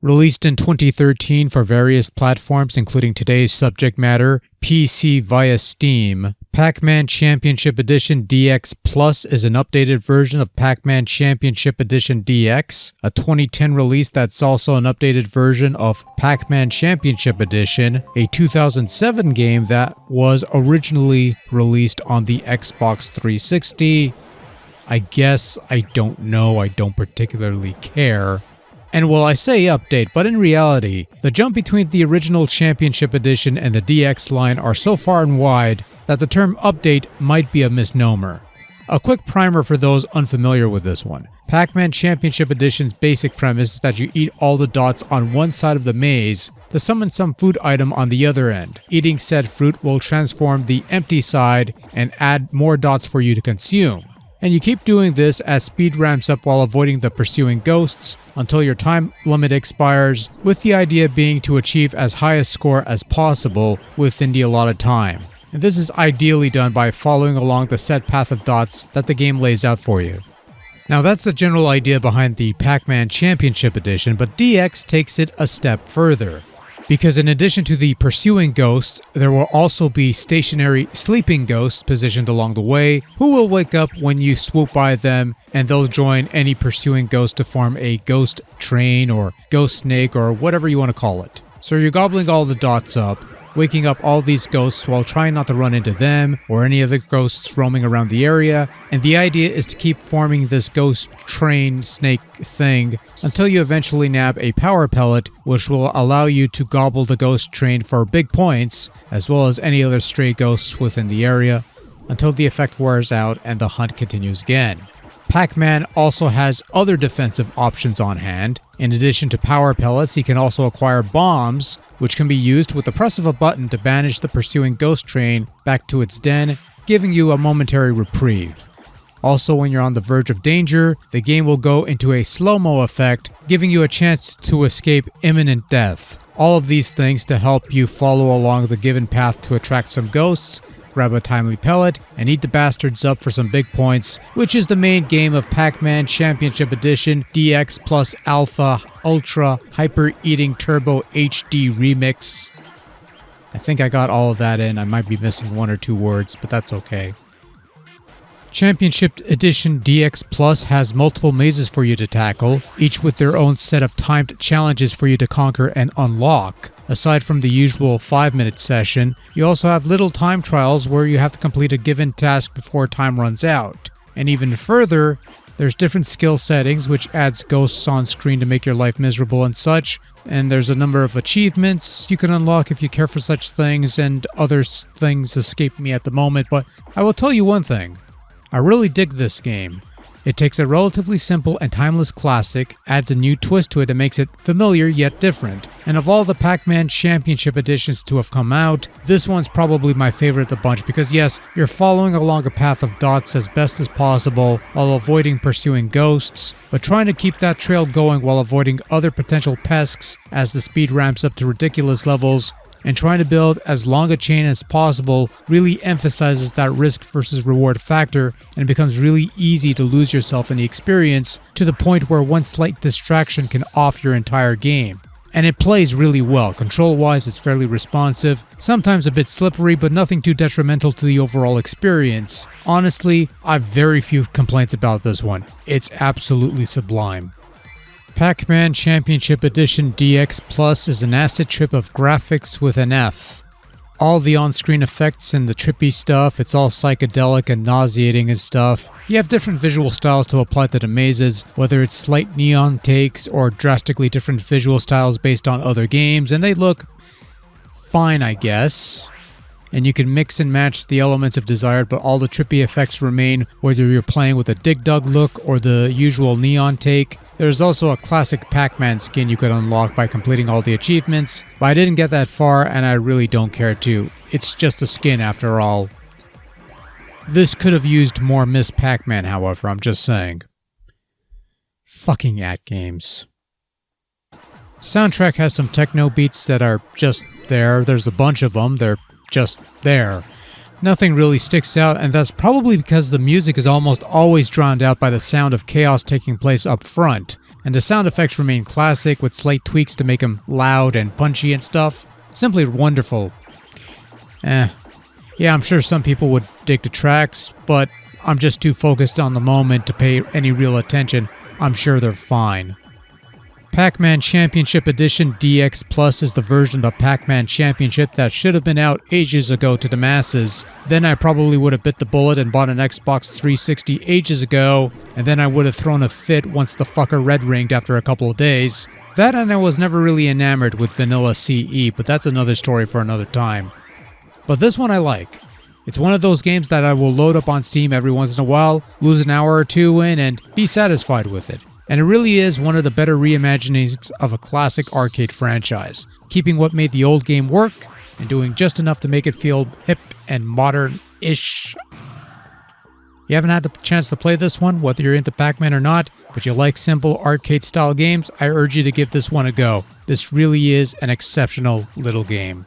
Released in 2013 for various platforms, including today's subject matter, PC via Steam, Pac-Man Championship Edition DX Plus is an updated version of Pac-Man Championship Edition DX, a 2010 release that's also an updated version of Pac-Man Championship Edition, a 2007 game that was originally released on the Xbox 360. I guess, I don't know, I don't particularly care. And well, I say update, but in reality, the jump between the original Championship Edition and the DX line are so far and wide that the term update might be a misnomer. A quick primer for those unfamiliar with this one. Pac-Man Championship Edition's basic premise is that you eat all the dots on one side of the maze to summon some food item on the other end. Eating said fruit will transform the empty side and add more dots for you to consume. And you keep doing this as speed ramps up while avoiding the pursuing ghosts until your time limit expires, with the idea being to achieve as high a score as possible within the allotted time. And this is ideally done by following along the set path of dots that the game lays out for you. Now that's the general idea behind the Pac-Man Championship Edition, but DX takes it a step further. Because in addition to the pursuing ghosts, there will also be stationary sleeping ghosts positioned along the way, who will wake up when you swoop by them, and they'll join any pursuing ghost to form a ghost train or ghost snake or whatever you want to call it. So you're gobbling all the dots up, waking up all these ghosts while trying not to run into them or any other ghosts roaming around the area, and the idea is to keep forming this ghost train snake thing until you eventually nab a power pellet, which will allow you to gobble the ghost train for big points, as well as any other stray ghosts within the area, until the effect wears out and the hunt continues again. Pac-Man also has other defensive options on hand. In addition to power pellets, he can also acquire bombs, which can be used with the press of a button to banish the pursuing ghost train back to its den, giving you a momentary reprieve. Also, when you're on the verge of danger, the game will go into a slow-mo effect, giving you a chance to escape imminent death. All of these things to help you follow along the given path to attract some ghosts, grab a timely pellet, and eat the bastards up for some big points, which is the main game of Pac-Man Championship Edition DX Plus Alpha Ultra Hyper Eating Turbo HD Remix. I think I got all of that in. I might be missing one or two words, but that's okay. Championship Edition DX Plus has multiple mazes for you to tackle, each with their own set of timed challenges for you to conquer and unlock. Aside from the usual 5-minute session, you also have little time trials where you have to complete a given task before time runs out. And even further, there's different skill settings which adds ghosts on screen to make your life miserable and such, and there's a number of achievements you can unlock if you care for such things, and other things escape me at the moment, but I will tell you one thing. I really dig this game. It takes a relatively simple and timeless classic, adds a new twist to it that makes it familiar yet different. And of all the Pac-Man Championship editions to have come out, this one's probably my favorite of the bunch because yes, you're following along a path of dots as best as possible while avoiding pursuing ghosts, but trying to keep that trail going while avoiding other potential pests as the speed ramps up to ridiculous levels, and trying to build as long a chain as possible really emphasizes that risk versus reward factor, and it becomes really easy to lose yourself in the experience to the point where one slight distraction can off your entire game. And it plays really well. Control-wise, it's fairly responsive, sometimes a bit slippery, but nothing too detrimental to the overall experience. Honestly, I have very few complaints about this one. It's absolutely sublime. Pac-Man Championship Edition DX Plus is an acid trip of graphics with an F. All the on-screen effects and the trippy stuff, it's all psychedelic and nauseating and stuff. You have different visual styles to apply to the mazes, whether it's slight neon takes or drastically different visual styles based on other games, and they look fine, I guess. And you can mix and match the elements if desired, but all the trippy effects remain whether you're playing with a Dig Dug look or the usual neon take. There's also a classic Pac-Man skin you could unlock by completing all the achievements, but I didn't get that far and I really don't care to. It's just a skin after all. This could have used more Miss Pac-Man, however, I'm just saying. Fucking at games. Soundtrack has some techno beats that are just there. There's a bunch of them. They're just there. Nothing really sticks out, and that's probably because the music is almost always drowned out by the sound of chaos taking place up front, and the sound effects remain classic with slight tweaks to make them loud and punchy and stuff. Simply wonderful. Yeah, I'm sure some people would dig the tracks, but I'm just too focused on the moment to pay any real attention. I'm sure they're fine. Pac-Man Championship Edition DX Plus is the version of the Pac-Man Championship that should have been out ages ago to the masses. Then I probably would have bit the bullet and bought an Xbox 360 ages ago, and then I would have thrown a fit once the fucker red ringed after a couple of days. That, and I was never really enamored with vanilla CE, but that's another story for another time. But this one I like. It's one of those games that I will load up on Steam every once in a while, lose an hour or two in, and be satisfied with it. And it really is one of the better reimaginings of a classic arcade franchise, keeping what made the old game work and doing just enough to make it feel hip and modern-ish. You haven't had the chance to play this one, whether you're into Pac-Man or not, but you like simple arcade-style games, I urge you to give this one a go. This really is an exceptional little game.